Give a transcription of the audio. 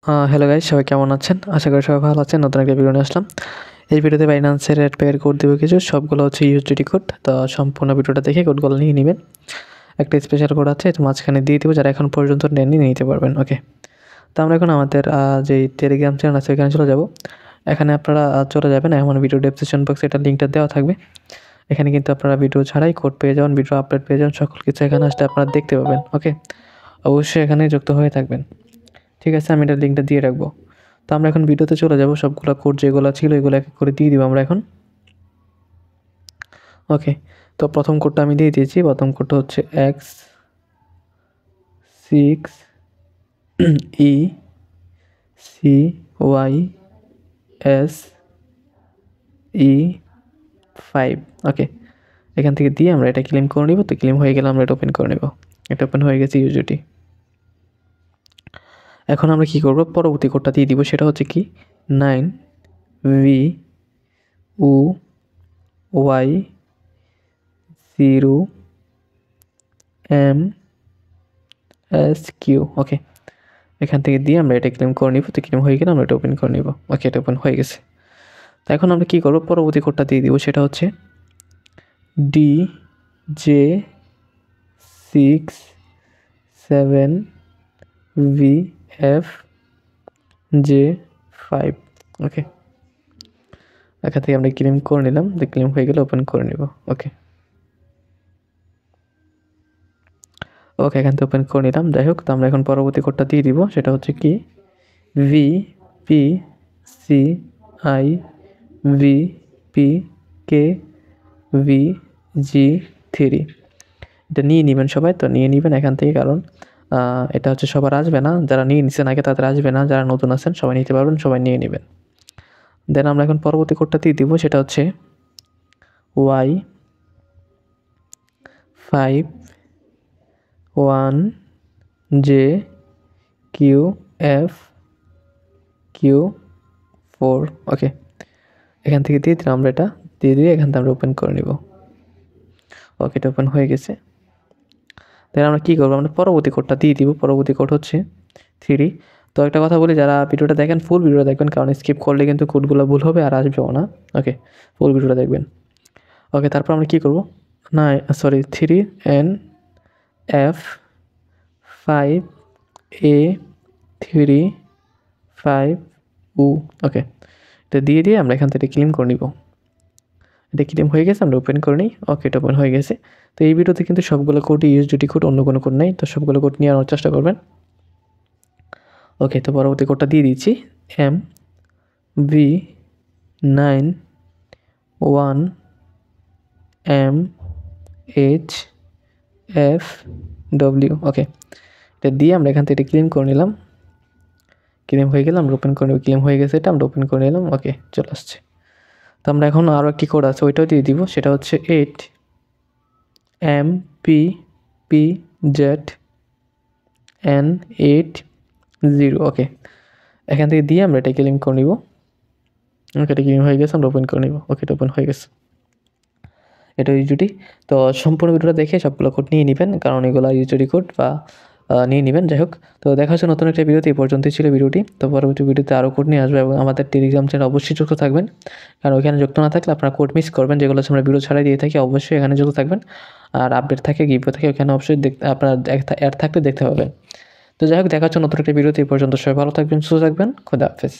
Hello guys, সবাই কেমন আছেন? আশা করি সবাই ভালো আছেন। নতুন একটা ভিডিও নিয়ে আসলাম। এই ভিডিওতে বাইন্যান্সের রেট পেয়ার কোড দেবো কিছু, সবগুলো হচ্ছে ইউএসডিটি কোড। তো সম্পূর্ণ ভিডিওটা দেখে কোডগুলো নিয়ে নেবেন। একটা স্পেশাল কোড আছে, এটা মাঝখানে দিয়ে দেবো, যারা এখন পর্যন্ত নেননি নিতে পারবেন। ওকে, তো আমরা এখন আমাদের যে টেলিগ্রাম চ্যানেল আছে ওইখানে চলে যাব। এখানে আপনারা চলে যাবেন, এমন ভিডিও ডেসক্রিপশন বক্সে এটা লিঙ্কটা দেওয়া থাকবে। এখানে কিন্তু আপনারা ভিডিও ছাড়াই কোড পেয়ে যাবেন, ভিডিও আপলোড পেয়ে যাবেন, সকল কিছু এখানে আসলে আপনারা দেখতে পাবেন। ওকে, অবশ্যই এখানে যুক্ত হয়ে থাকবেন। ঠিক আছে, আমি এটার লিঙ্কটা দিয়ে রাখবো। তো আমরা এখন ভিডিওতে চলে যাব, সবগুলো কোড যেগুলো ছিল এগুলো এক এক করে দিয়ে দিব আমরা এখন। ওকে, তো প্রথম কোডটা আমি দিয়ে দিয়েছি। প্রথম কোডটা হচ্ছে X6ECYSE5। ওকে, এখান থেকে দিয়ে আমরা এটা ক্লেম করে নিব। তো ক্লেম হয়ে গেলে আমরা এটা ওপেন করে নেব। এটা ওপেন হয়ে গেছে ইউজুটি। এখন আমরা কি করব, পরবর্তী কোডটা দিয়ে দিব। সেটা হচ্ছে কি 9VUY0MSQ। ওকে, এখান থেকে দিয়ে আমরা এটা ক্লেম করে নিব। তো ক্লেম হয়ে গেলে আমরা এটা ওপেন করে নিব। ওকে, এটা ওপেন হয়ে গেছে। তো এখন আমরা কী করবো, পরবর্তী কোডটা দিয়ে দিব। সেটা হচ্ছে DJ67VFJ5। ওকে, এখান থেকে আমরা ক্লেম করে নিলাম। যে ক্লেম হয়ে গেলে ওপেন করে নিব। ওকে ওকে, এখান থেকে ওপেন করে নিলাম। যাই হোক, তো আমরা এখন পরবর্তী কোডটা দিয়ে দিব। সেটা হচ্ছে কি VPCIVPKVG3। এটা নিয়ে নেবেন সবাই। তো নিয়ে নেবেন এখান থেকে, কারণ এটা হচ্ছে সবার আসবে না। যারা নিয়ে নিচ্ছেন আগে তাদের আসবে না, যারা নতুন আছেন সবাই নিতে পারবেন, সবাই নিয়ে নেবেন। দেন আমরা এখন পরবর্তী কোডটা দিয়ে দিব। সেটা হচ্ছে Y51JQFQ4। ওকে, এখান থেকে দিয়ে দিলাম আমরা। এটা দিয়ে এখান থেকে আমরা ওপেন করে নিব। ওকে, এটা ওপেন হয়ে গেছে। দেন আমরা কী করবো, আমরা পরবর্তী কোডটা দিয়ে দিব। পরবর্তী কোড হচ্ছে 3। তো একটা কথা বলি, যারা ভিডিওটা দেখেন ফুল ভিডিওটা দেখবেন, কারণ স্কিপ করলে কিন্তু কোডগুলো ভুল হবে আর আসবেও না। ওকে, ফুল ভিডিওটা দেখবেন। ওকে, তারপর আমরা কী করবো, 3NF5A35U। ওকে, এটা দিয়ে আমরা এখান থেকে ক্লেম করে নিব। এটা ক্লেম হয়ে গেছে, আমরা ওপেন করে নিই। ওকে, এটা ওপেন হয়ে গেছে। তো এই ভিডিওতে কিন্তু সবগুলো কোড ইউএসডিটি কোড, অন্য কোনো কোড নেই। তো সবগুলো কোড নিয়ে আনার চেষ্টা করবেন। ওকে, তো পরবর্তী কোডটা দিয়ে দিচ্ছি MV91MHFW। ওকে, এটা দিয়ে আমরা এখান থেকে ক্লেম করে নিলাম। ক্লেম হয়ে গেলে আমরা ওপেন করে নেব। ক্লেম হয়ে গেছে, এটা আমরা ওপেন করে নিলাম। ওকে, চলে আসছে। তো আমরা এখন আরও একটি কোড আছে, ওইটাও দিয়ে দিব। সেটা হচ্ছে 8MPPZN80। ওকে, এখান থেকে দিয়ে আমরা এটা ক্লেম করে নিব। ওকে, এটা ক্লেম হয়ে গেছে, আমরা ওপেন করে নিব। ওকে, এটা ওপেন হয়ে গেছে। এটা ইউজুডি। তো সম্পূর্ণ ভিডিওটা দেখে সবগুলো কোড নিয়ে নেবেন, কারণ এগুলো ইউজুডি কোড বা নিয়ে নেবেন। যাই হোক, তো দেখা হচ্ছে নতুন একটা ভিডিওতে। এই পর্যন্তই ছিল ভিডিওটি। তো পরবর্তী ভিডিওতে আরও কোড নিয়ে আসবে, এবং আমাদের টেলিগ্রাম চ্যানেল অবশ্যই যুক্ত থাকবেন, কারণ ওইখানে যুক্ত না থাকলে আপনারা কোড মিস করবেন, যেগুলো আমরা ভিডিও ছাড়াই দিয়ে থাকি। অবশ্যই এখানে যুক্ত থাকবেন। আর আপডেট থাকে, গিফট থাকে, ওখানে অবশ্যই আপনারা অ্যাড থাকলে দেখতে পাবেন। তো যাই হোক, দেখা হচ্ছে নতুন একটা ভিডিওতে। এই পর্যন্ত সবাই ভালো থাকবেন, সুস্থ থাকবেন। খোদা হাফেজ।